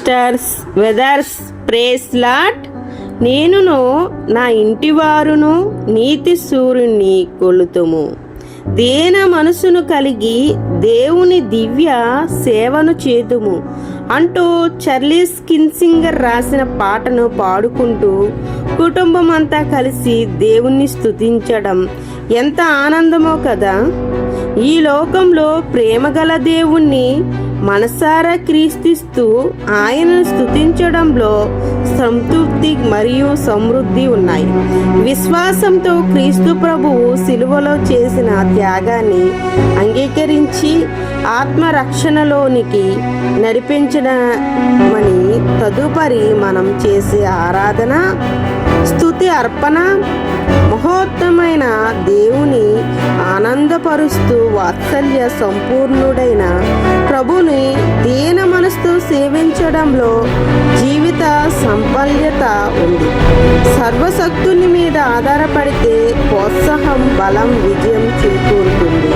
Sisters brothers praise lot. నేనును నా ఇంటివారును నీతి సూర్యుని కొలుతుము. దేన మనసును కలిగి దేవుని దివ్య సేవను చేతుము అంటూ చార్లెస్ కిన్సింగర్ రాసిన పాటను పాడుకుంటూ కుటుంబం అంతా కలిసి దేవుణ్ణి స్తుతించడం ఎంత ఆనందమో కదా. ఈ లోకంలో ప్రేమగల దేవుణ్ణి మనసారా క్రీస్తుస్తూ ఆయనను స్తుతించడంలో సంతృప్తి మరియు సమృద్ధి ఉన్నాయి. విశ్వాసంతో క్రీస్తు ప్రభువు సిలువలో చేసిన త్యాగాన్ని అంగీకరించి ఆత్మరక్షణలోనికి నడిపించడమని తదుపరి మనం చేసే ఆరాధన స్తుతి అర్పణ మహోత్తమైన దేవుని ఆనందపరుస్తూ వాత్సల్య సంపూర్ణుడైన ప్రభుని దీన మనసుతో సేవించడంలో జీవిత సంపల్యత ఉంది. సర్వశక్తుని మీద ఆధారపడితే ప్రోత్సాహం బలం విజయం చేకూరుతుంది.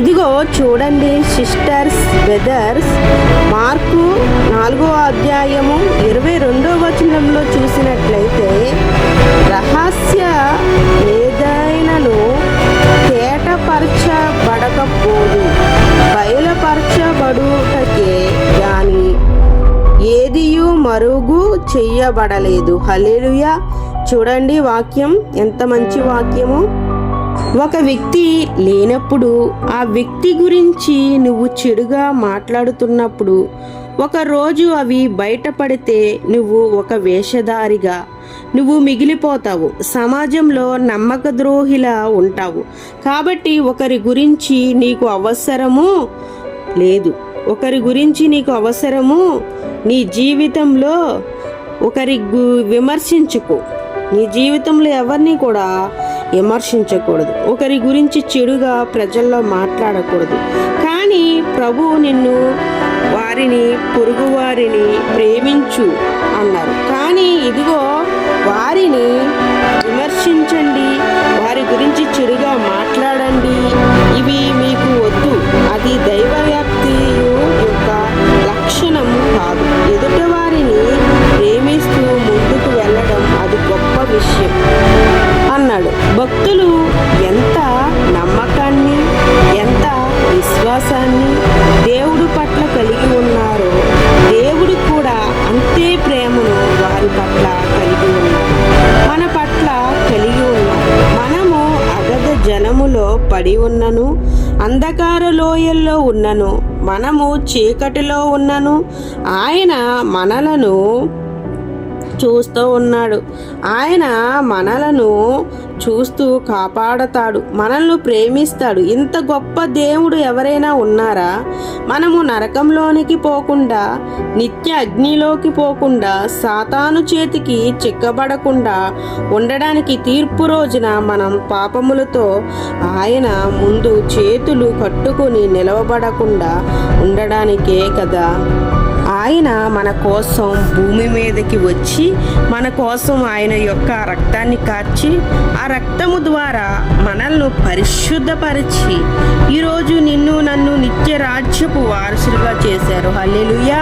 ఇదిగో చూడండి సిస్టర్స్ బ్రదర్స్, మార్కు 4వ అధ్యాయము 22వ వచనంలో చూసినట్లయితే రహస్య ఏదైనను తేటపరచబడకపోదు, బయలుపరచబడుటకే గాని ఏదియు మరుగు చెయ్యబడలేదు. హల్లెలూయా. చూడండి వాక్యం ఎంత మంచి వాక్యము. ఒక వ్యక్తి లేనప్పుడు ఆ వ్యక్తి గురించి నువ్వు చెడుగా మాట్లాడుతున్నప్పుడు ఒకరోజు అవి బయటపడితే నువ్వు ఒక వేషధారిగా నువ్వు మిగిలిపోతావు, సమాజంలో నమ్మక ద్రోహిలా ఉంటావు. కాబట్టి ఒకరి గురించి నీకు అవసరము లేదు, ఒకరి గురించి నీకు అవసరము నీ జీవితంలో ఒకరి విమర్శించుకో. నీ జీవితంలో ఎవరిని కూడా విమర్శించకూడదు, ఒకరి గురించి చెడుగా ప్రజల్లో మాట్లాడకూడదు. కానీ ప్రభువు నిన్ను వారిని పొరుగు వారిని ప్రేమించు అన్నారు. కానీ ఇదిగో వారిని విమర్శించండి, వారి గురించి చెడుగా మాట్లాడండి, ఇవి మీకు వద్దు. అది దైవవ్యాప్తి యొక్క లక్షణం కాదు. ఎదుట వారిని ప్రేమిస్తూ ముందుకు వెళ్ళడం అది గొప్ప విషయం అన్నాడు. భక్తులు ఎంత నమ్మకాన్ని ఎంత విశ్వాసాన్ని దేవుడు పట్ల కలిగి ఉన్నారో దేవుడు కూడా అంతే ప్రేమను వారి పట్ల కలిగి ఉన్నారు, మన పట్ల కలిగి ఉన్నారు. మనము అగధ జనములో పడి ఉన్నను, అంధకార లోయల్లో ఉన్నను, మనము చీకటిలో ఉన్నను, ఆయన మనలను చూస్తూ ఉన్నాడు. ఆయన మనలను చూస్తూ కాపాడతాడు, మనల్ని ప్రేమిస్తాడు. ఇంత గొప్ప దేవుడు ఎవరైనా ఉన్నారా? మనము నరకంలోనికి పోకుండా, నిత్య అగ్నిలోకి పోకుండా, సాతాను చేతికి చిక్కబడకుండా ఉండడానికి తీర్పు రోజున మనం పాపములతో ఆయన ముందు చేతులు కట్టుకుని నిలవబడకుండా ఉండడానికే కదా ఆయన మన కోసం భూమి మీదకి వచ్చి మన కోసం ఆయన యొక్క రక్తాన్ని కార్చి ఆ రక్తము ద్వారా మనల్ని పరిశుద్ధపరిచి ఈరోజు నిన్ను నన్ను నిత్య రాజ్యపు వారసులుగా చేశారు. హల్లెలూయా.